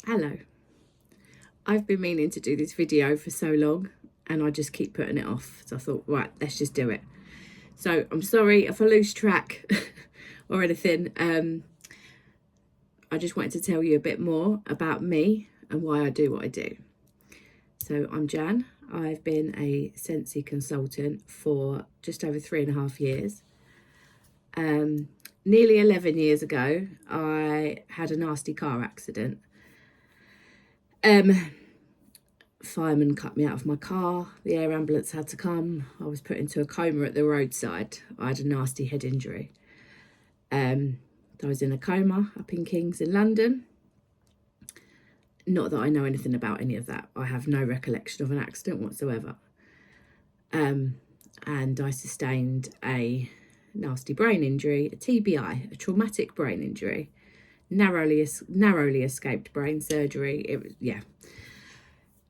Hello. I've been meaning to do this video for so long and I just keep putting it off. So I thought, right, let's just do it. So I'm sorry if I lose track or anything. I just wanted to tell you a bit more about me and why I do what I do. So I'm Jan. I've been a Scentsy consultant for just over 3.5 years. Nearly 11 years ago, I had a nasty car accident. Fireman cut me out of my car. The air ambulance had to come. I was put into a coma at the roadside. I had a nasty head injury. I was in a coma up in Kings in London. Not that I know anything about any of that. I have no recollection of an accident whatsoever. And I sustained a nasty brain injury, a TBI, a traumatic brain injury, narrowly escaped brain surgery. It was, yeah.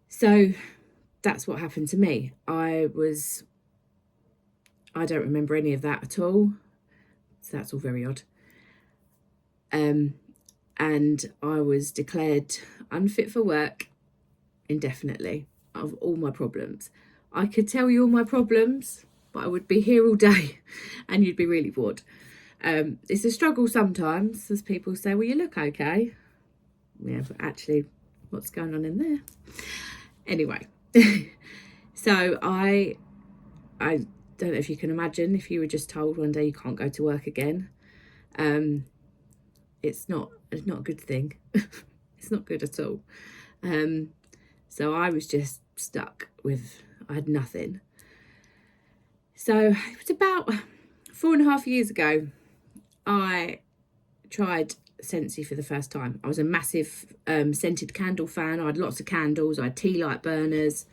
So that's what happened to me. I don't remember any of that at all. So that's all very odd. And I was declared unfit for work indefinitely of all my problems. I could tell you all my problems, but I would be here all day and you'd be really bored. It's a struggle sometimes, as people say, well, you look okay. Yeah, but actually, what's going on in there? Anyway, so I don't know if you can imagine if you were just told one day you can't go to work again. It's not a good thing. It's not good at all. So I was just stuck with, I had nothing. So it was about 4.5 years ago, I tried Scentsy for the first time. I was a massive scented candle fan. I had lots of candles. I had tea light burners,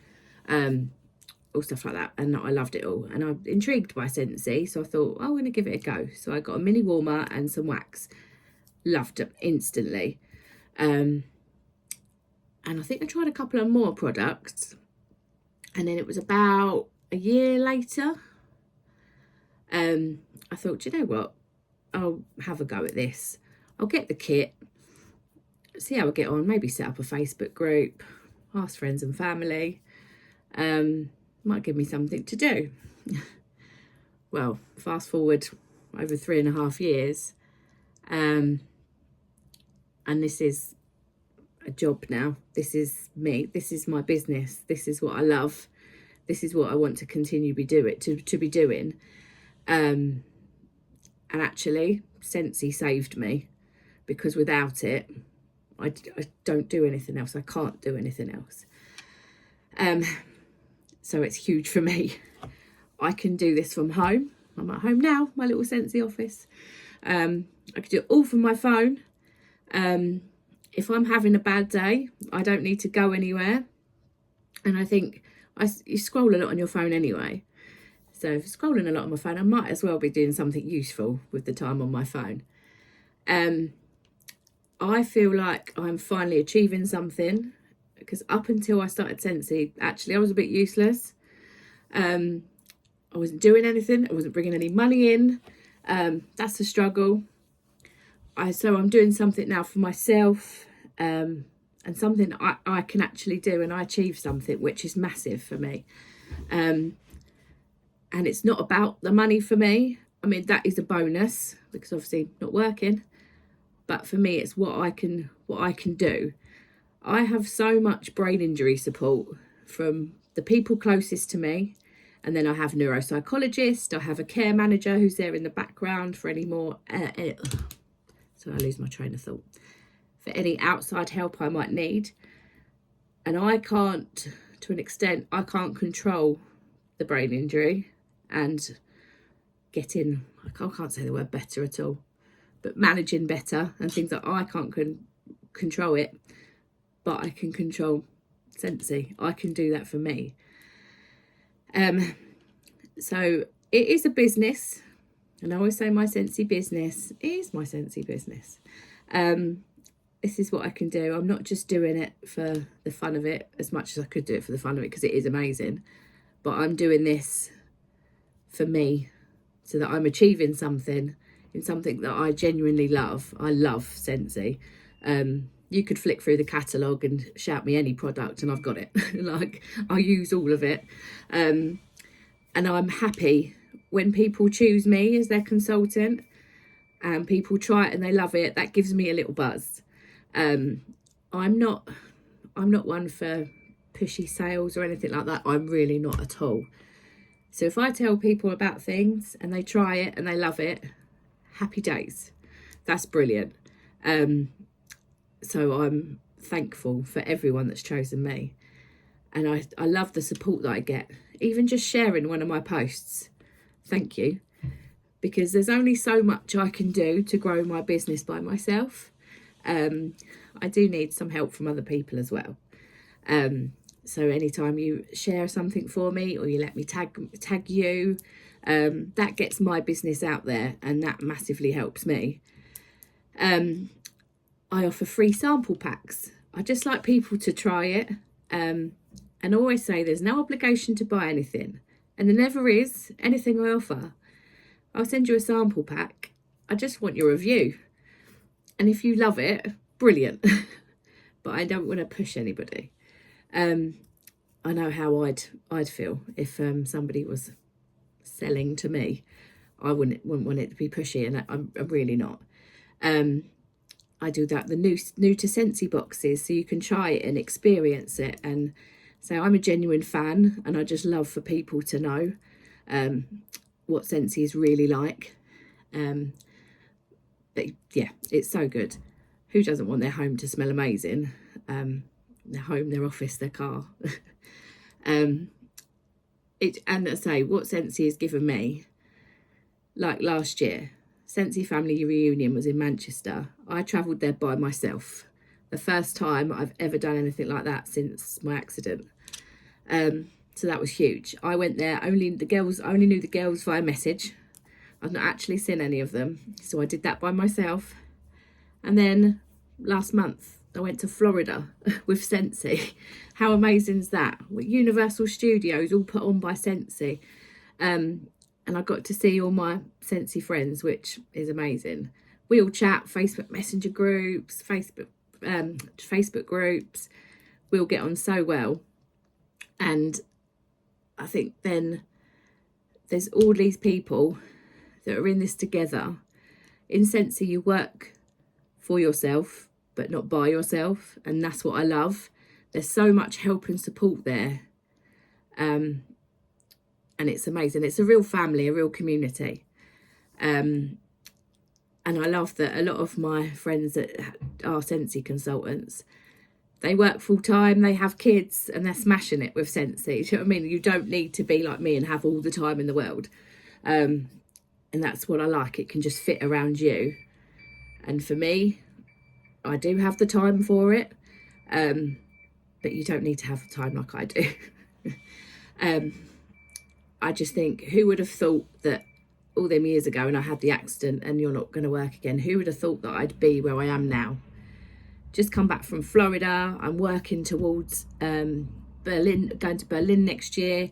all stuff like that. And I loved it all. And I'm intrigued by Scentsy. So I thought, oh, I'm going to give it a go. So I got a mini warmer and some wax. Loved it instantly. And I think I tried a couple of more products. And then it was about a year later. I thought, do you know what? I'll have a go at this. I'll get the kit, see how I get on, maybe set up a Facebook group, ask friends and family. Might give me something to do. Well, fast forward over 3.5 years, and this is a job now. This is me. This is my business. This is what I love. This is what I want to continue to be doing. And actually, Scentsy saved me, because without it, I don't do anything else. I can't do anything else. So it's huge for me. I can do this from home. I'm at home now, my little Scentsy office. I can do it all from my phone. If I'm having a bad day, I don't need to go anywhere. And I think you scroll a lot on your phone anyway. So if I'm scrolling a lot on my phone, I might as well be doing something useful with the time on my phone. I feel like I'm finally achieving something, because up until I started Scentsy, actually I was a bit useless. I wasn't doing anything. I wasn't bringing any money in. That's a struggle. So I'm doing something now for myself, and something I can actually do, and I achieve something, which is massive for me. And it's not about the money for me. I mean, that is a bonus, because obviously not working. But for me, it's what I can do. I have so much brain injury support from the people closest to me. And then I have a neuropsychologist. I have a care manager who's there in the background for any more... so I lose my train of thought. For any outside help I might need. And I can't, to an extent, I can't control the brain injury and getting, I can't say the word better at all, but managing better and things like I can't control it, but I can control Scentsy. I can do that for me. So it is a business, and I always say my Scentsy business is my Scentsy business. This is what I can do. I'm not just doing it for the fun of it, as much as I could do it for the fun of it, because it is amazing, but I'm doing this for me, so that I'm achieving something in something that I genuinely love. I love Scentsy. You could flick through the catalogue and shout me any product and I've got it. Like, I use all of it. And I'm happy when people choose me as their consultant and people try it and they love it. That gives me a little buzz. I'm not one for pushy sales or anything like that. I'm really not at all. So if I tell people about things and they try it and they love it, happy days. That's brilliant. So I'm thankful for everyone that's chosen me. And I love the support that I get. Even just sharing one of my posts. Thank you. Because there's only so much I can do to grow my business by myself. I do need some help from other people as well. So anytime you share something for me or you let me tag you, that gets my business out there and that massively helps me. I offer free sample packs. I just like people to try it. And I always say there's no obligation to buy anything. And there never is. Anything I offer, I'll send you a sample pack. I just want your review. And if you love it, brilliant. But I don't want to push anybody. I know how I'd feel if somebody was selling to me. I wouldn't want it to be pushy, and I'm really not. I do that, the new to Scentsy boxes, so you can try it and experience it. And so I'm a genuine fan, and I just love for people to know what Scentsy is really like. But yeah, it's so good. Who doesn't want their home to smell amazing? Their home, their office, their car. And I say, what Scentsy has given me, like last year, Scentsy family reunion was in Manchester. I travelled there by myself. The first time I've ever done anything like that since my accident. So that was huge. I went there, I only knew the girls via message. I've not actually seen any of them. So I did that by myself. And then last month, I went to Florida with Scentsy. How amazing is that? With Universal Studios, all put on by Scentsy. And I got to see all my Scentsy friends, which is amazing. We all chat, Facebook Messenger groups, Facebook groups. We all get on so well. And I think then there's all these people that are in this together. In Scentsy, you work for yourself, but not by yourself. And that's what I love. There's so much help and support there. And it's amazing. It's a real family, a real community. And I love that a lot of my friends that are Scentsy consultants, they work full time, they have kids, and they're smashing it with Scentsy. Do you know what I mean? You don't need to be like me and have all the time in the world. And that's what I like. It can just fit around you. And for me, I do have the time for it. But you don't need to have the time like I do. I just think, who would have thought that all them years ago and I had the accident and you're not going to work again, who would have thought that I'd be where I am now? Just come back from Florida. I'm working towards Berlin, going to Berlin next year.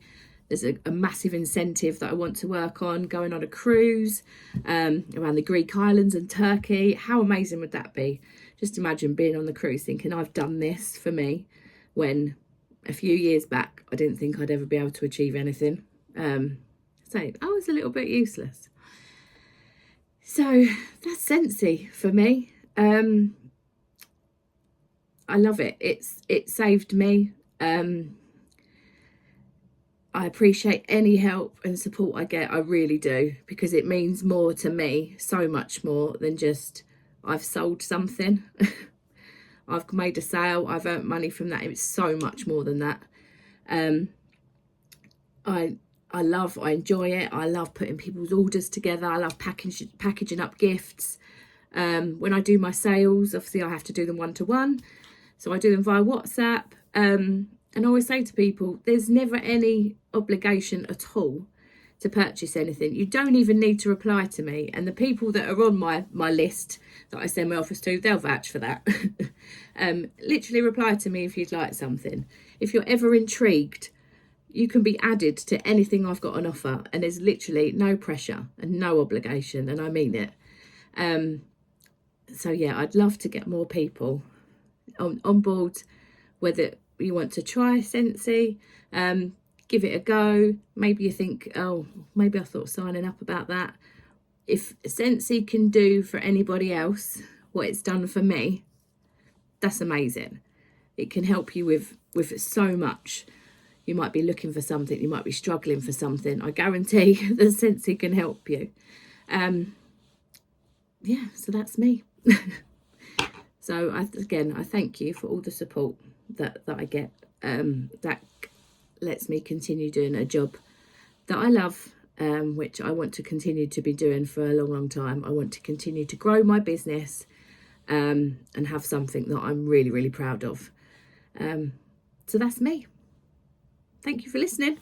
There's a massive incentive that I want to work on, going on a cruise around the Greek islands and Turkey. How amazing would that be? Just imagine being on the cruise thinking I've done this for me, when a few years back I didn't think I'd ever be able to achieve anything. So I was a little bit useless. So that's Scentsy for me. I love it. It saved me. I appreciate any help and support I get. I really do, because it means more to me, so much more than just I've sold something. I've made a sale, I've earned money from that. It's so much more than that. I enjoy it. I love putting people's orders together. I love packaging up gifts. When I do my sales, obviously I have to do them one-to-one. So I do them via WhatsApp. And I always say to people, there's never any obligation at all to purchase anything. You don't even need to reply to me. And the people that are on my list that I send my offers to, they'll vouch for that. Literally reply to me if you'd like something. If you're ever intrigued, you can be added to anything I've got on offer, and there's literally no pressure and no obligation, and I mean it. So yeah, I'd love to get more people on board, whether you want to try Scentsy, give it a go. Maybe you think, oh, maybe I thought of signing up about that. If Scentsy can do for anybody else what it's done for me, that's amazing. It can help you with so much. You might be looking for something, you might be struggling for something. I guarantee the Scentsy can help you. Yeah, so that's me. So I thank you for all the support that I get. That lets me continue doing a job that I love, which I want to continue to be doing for a long, long time. I want to continue to grow my business and have something that I'm really, really proud of. So that's me. Thank you for listening.